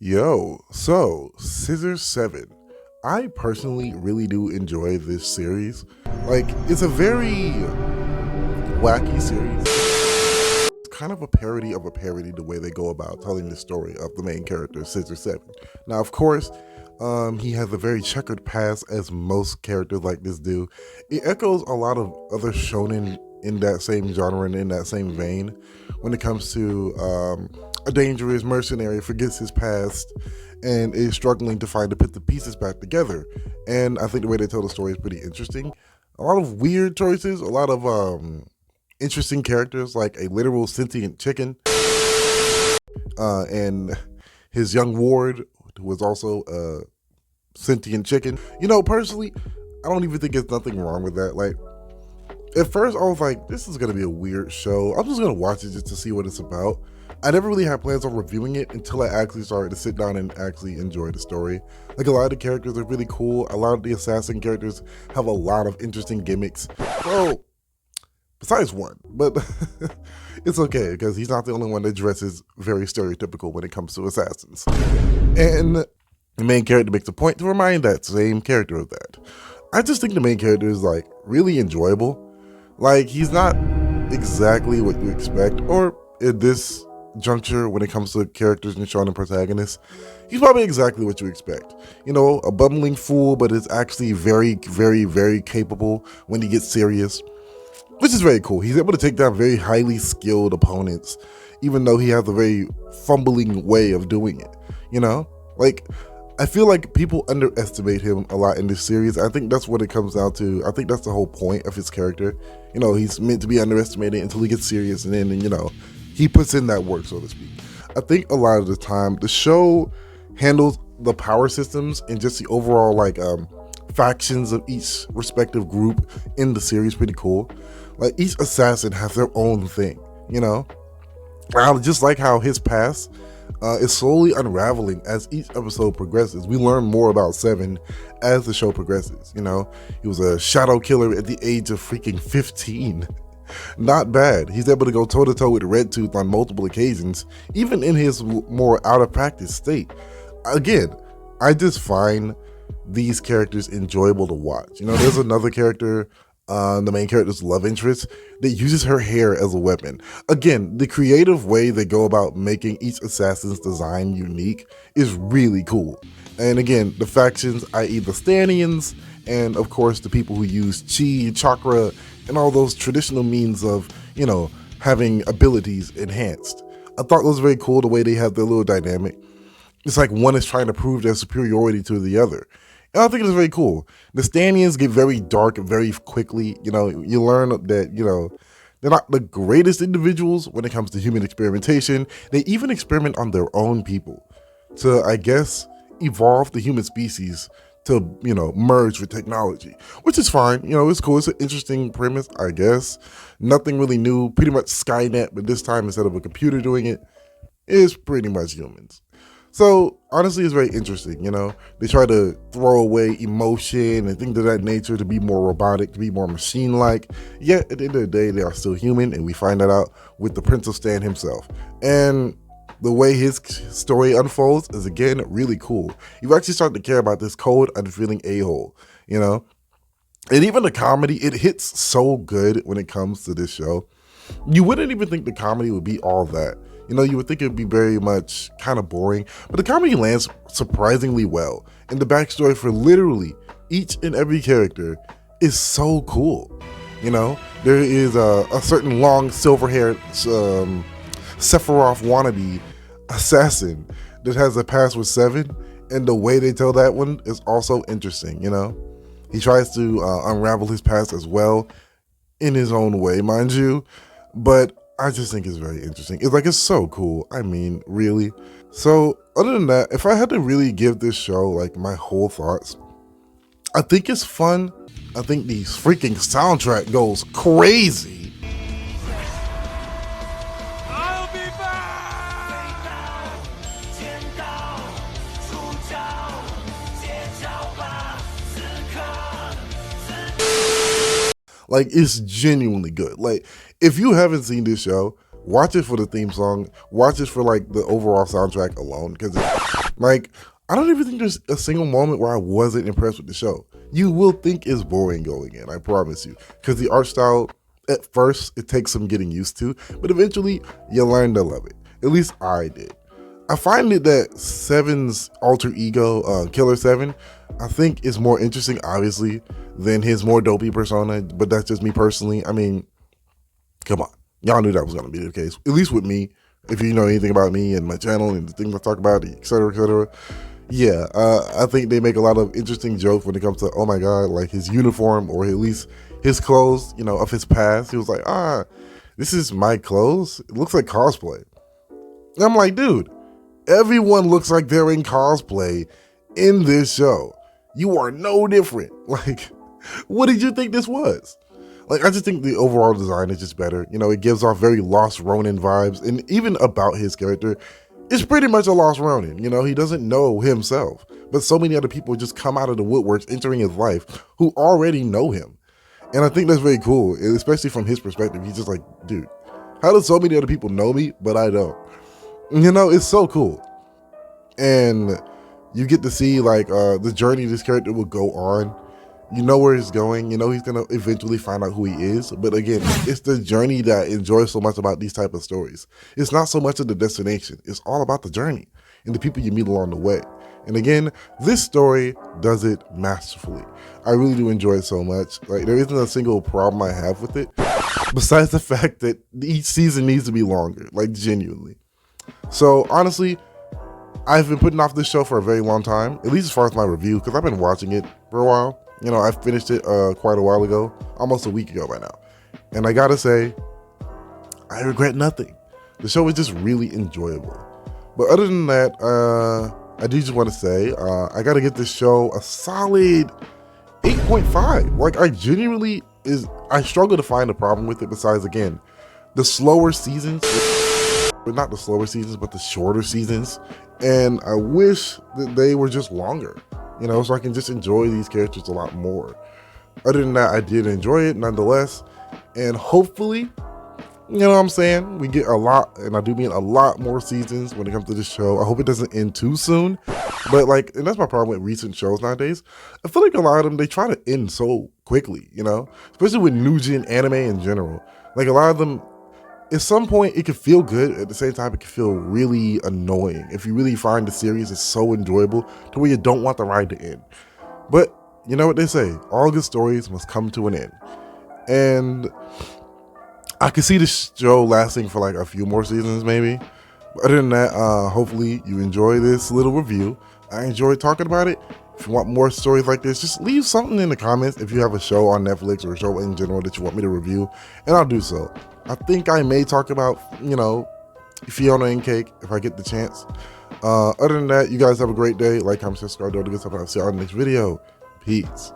So Scissor Seven. I personally really do enjoy this series. Like, it's a very wacky series. It's kind of a parody the way they go about telling the story of the main character, Scissor Seven. Now, of course, he has a very checkered past, as most characters like this do. It echoes a lot of other shonen in that same genre and in that same vein when it comes to a dangerous mercenary forgets his past and is struggling to find to put the pieces back together. And I think the way they tell the story is pretty interesting. A lot of weird choices, a lot of interesting characters, like a literal sentient chicken, and his young ward, who was also a sentient chicken. Personally, I don't even think there's nothing wrong with that. Like, at first, I was like, this is gonna be a weird show. I'm just gonna watch it just to see what it's about. I never really had plans on reviewing it until I actually started to sit down and actually enjoy the story. Like, a lot of the characters are really cool. A lot of the assassin characters have a lot of interesting gimmicks. Well, besides one, but it's okay because he's not the only one that dresses very stereotypical when it comes to assassins. And the main character makes a point to remind that same character of that. I just think the main character is like really enjoyable. Like, he's not exactly what you expect, or at this juncture when it comes to characters and shonen protagonists, he's probably exactly what you expect. A bumbling fool, but is actually very, very, very capable when he gets serious, which is very cool. He's able to take down very highly skilled opponents, even though he has a very fumbling way of doing it. Like, I feel like people underestimate him a lot in this series. I think that's what it comes down to. I think that's the whole point of his character. He's meant to be underestimated until he gets serious, and then, he puts in that work, so to speak. I think a lot of the time, the show handles the power systems and just the overall, factions of each respective group in the series pretty cool. Like, each assassin has their own thing, I just like how his past is slowly unraveling as each episode progresses. We learn more about Seven as the show progresses. He was a shadow killer at the age of freaking 15. Not bad. He's able to go toe to toe with Red Tooth on multiple occasions, even in his more out of practice state. Again, I just find these characters enjoyable to watch. There's another character, the main character's love interest, that uses her hair as a weapon. Again, the creative way they go about making each assassin's design unique is really cool. And again, the factions, i.e. the Stanians, and of course the people who use chi, chakra, and all those traditional means of, having abilities enhanced. I thought it was very cool the way they have their little dynamic. It's like one is trying to prove their superiority to the other. And I think it's very cool. The Stanians get very dark very quickly. You learn that, they're not the greatest individuals when it comes to human experimentation. They even experiment on their own people to, I guess, evolve the human species to, merge with technology, which is fine. It's cool. It's an interesting premise, I guess. Nothing really new. Pretty much Skynet, but this time instead of a computer doing it, it's pretty much humans. So honestly, it's very interesting. They try to throw away emotion and things of that nature to be more robotic, to be more machine-like. Yet at the end of the day, they are still human, and we find that out with the Prince of Stan himself. And the way his story unfolds is, again, really cool. You actually start to care about this cold, unfeeling a-hole, And even the comedy, it hits so good when it comes to this show. You wouldn't even think the comedy would be all that. You would think it would be very much kind of boring, but the comedy lands surprisingly well. And the backstory for literally each and every character is so cool. There is a certain long silver-haired Sephiroth wannabe assassin that has a past with Seven, and the way they tell that one is also interesting. He tries to unravel his past as well in his own way, mind you, but I just think it's very interesting. It's so cool. I mean, really. So other than that, if I had to really give this show my whole thoughts, I think it's fun. I think the freaking soundtrack goes crazy. It's genuinely good. If you haven't seen this show, watch it for the theme song, watch it for like the overall soundtrack alone, because like I don't even think there's a single moment where I wasn't impressed with the show. You will think it's boring going in, I promise you, because the art style at first it takes some getting used to, but eventually you learn to love it. At least I did. I find it that Seven's alter ego, Killer Seven, I think is more interesting, obviously, than his more dopey persona, but that's just me personally. I mean, come on. Y'all knew that was going to be the case, at least with me. If you know anything about me and my channel and the things I talk about, et cetera, et cetera. Yeah, I think they make a lot of interesting jokes when it comes to, oh my God, like his uniform or at least his clothes, you know, of his past. He was like, this is my clothes? It looks like cosplay. And I'm like, dude, everyone looks like they're in cosplay in this show. You are no different. Like, what did you think this was? Like, I just think the overall design is just better. You know, it gives off very Lost Ronin vibes. And even about his character, it's pretty much a Lost Ronin. You know, he doesn't know himself. But so many other people just come out of the woodworks entering his life who already know him. And I think that's very cool, especially from his perspective. He's just like, dude, how do so many other people know me, but I don't? You know, it's so cool. And you get to see like the journey this character will go on. You know where he's going. You know he's going to eventually find out who he is. But again, it's the journey that I enjoy so much about these type of stories. It's not so much of the destination. It's all about the journey and the people you meet along the way. And again, this story does it masterfully. I really do enjoy it so much. Like, there isn't a single problem I have with it, besides the fact that each season needs to be longer, like genuinely. So honestly, I've been putting off this show for a very long time, at least as far as my review, because I've been watching it for a while. You know, I finished it quite a while ago, almost a week ago by now. And I gotta say, I regret nothing. The show is just really enjoyable. But other than that, I do just want to say, I gotta give this show a solid 8.5. Like, I struggle to find a problem with it besides, again, the slower seasons. But not the slower seasons, but the shorter seasons. And I wish that they were just longer, you know, so I can just enjoy these characters a lot more. Other than that, I did enjoy it nonetheless. And hopefully, you know what I'm saying, we get a lot, and I do mean a lot more seasons when it comes to this show. I hope it doesn't end too soon. But like, and that's my problem with recent shows nowadays. I feel like a lot of them, they try to end so quickly, you know, especially with new gen anime in general. Like, a lot of them, at some point, it can feel good. At the same time, it can feel really annoying if you really find the series is so enjoyable to where you don't want the ride to end. But you know what they say, all good stories must come to an end. And I could see this show lasting for like a few more seasons maybe. But other than that, hopefully you enjoy this little review. I enjoyed talking about it. If you want more stories like this, just leave something in the comments if you have a show on Netflix or a show in general that you want me to review, and I'll do so. I think I may talk about, you know, Fiona and Cake if I get the chance. Other than that, you guys have a great day. Like, comment, subscribe, do all the good stuff. I'll see you on the next video. Peace.